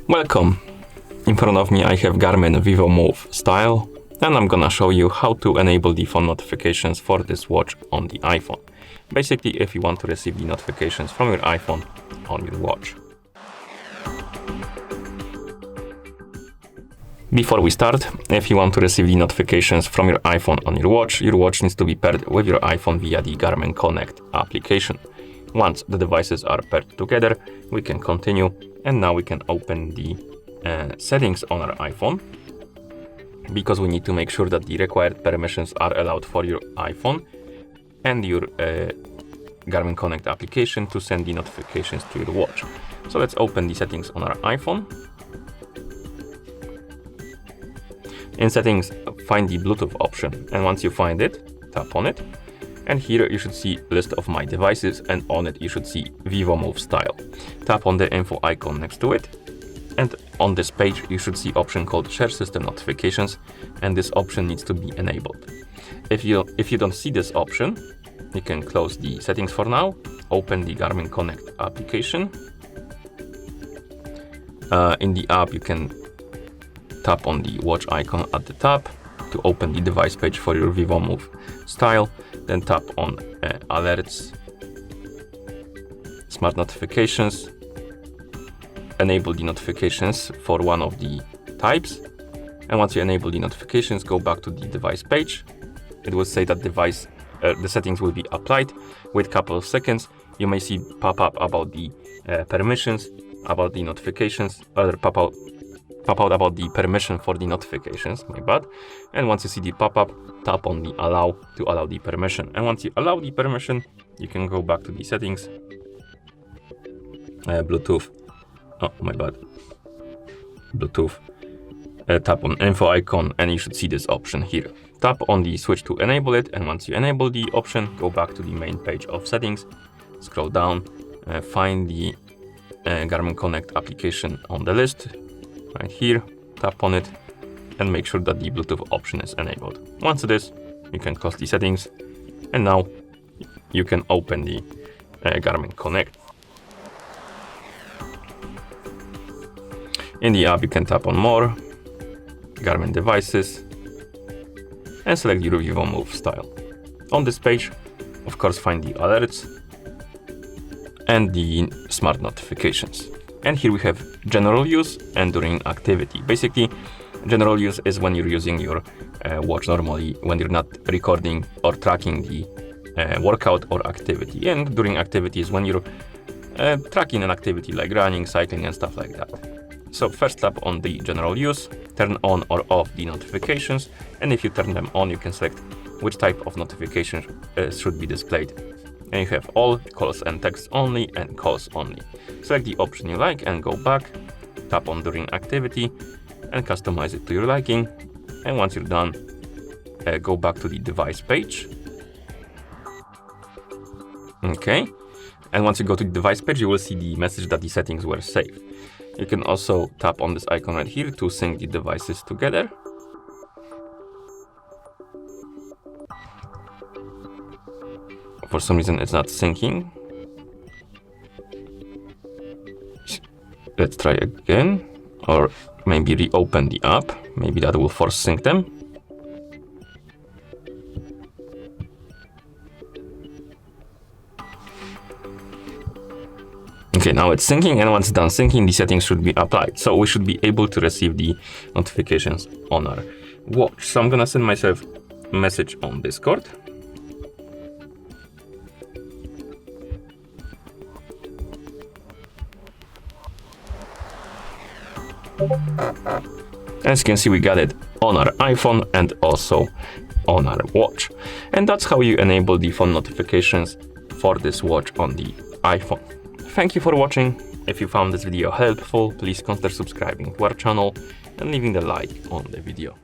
Welcome! In front of me I have Garmin Vivomove Style, and I'm gonna show you how to enable the phone notifications for this watch on the iPhone. Basically, if you want to receive the notifications from your iPhone on your watch. Before we start, if you want to receive the notifications from your iPhone on your watch needs to be paired with your iPhone via the Garmin Connect application. Once the devices are paired together, we can continue, and now we can open the settings on our iPhone, because we need to make sure that the required permissions are allowed for your iPhone and your Garmin Connect application to send the notifications to your watch. So let's open the settings on our iPhone. In settings, find the Bluetooth option, and once you find it, tap on it. And here you should see list of my devices, and on it you should see Vivomove Style. Tap on the info icon next to it, and on this page you should see option called Share System Notifications, and this option needs to be enabled. If you don't see this option, you can close the settings for now, open the Garmin Connect application. In the app you can tap on the watch icon at the top to open the device page for your Vivomove Style. Then tap on alerts, smart notifications, enable the notifications for one of the types. And once you enable the notifications, go back to the device page. It will say that the settings will be applied. Wait a couple of seconds. You may see pop-up about the permissions, about the notifications, or pop out about the permission for the notifications, my bad. And once you see the pop-up, tap on the allow to allow the permission. And once you allow the permission, you can go back to the settings, Bluetooth, oh my bad, Bluetooth, tap on info icon, and you should see this option here. Tap on the switch to enable it, and once you enable the option, go back to the main page of settings, scroll down, find the Garmin Connect application on the list, right here, tap on it, and make sure that the Bluetooth option is enabled. Once it is, you can close the settings, and now you can open the Garmin Connect. In the app, you can tap on More, Garmin Devices, and select your Vivomove Style. On this page, of course, find the alerts and the smart notifications. And here we have general use and during activity. Basically, general use is when you're using your watch normally, when you're not recording or tracking the workout or activity. And during activity is when you're tracking an activity like running, cycling, and stuff like that. So first tap on the general use, turn on or off the notifications. And if you turn them on, you can select which type of notification should be displayed. And you have all, calls and text only, and calls only. Select the option you like and go back, tap on during activity, and customize it to your liking. And once you're done, go back to the device page. Okay. And once you go to the device page, you will see the message that the settings were saved. You can also tap on this icon right here to sync the devices together. For some reason it's not syncing. Let's try again, or maybe reopen the app. Maybe that will force sync them. Okay, now it's syncing, and once it's done syncing, the settings should be applied. So we should be able to receive the notifications on our watch. So I'm gonna send myself a message on Discord. As you can see, we got it on our iPhone and also on our watch. And that's how you enable the phone notifications for this watch on the iPhone. Thank you for watching. If you found this video helpful, please consider subscribing to our channel and leaving the like on the video.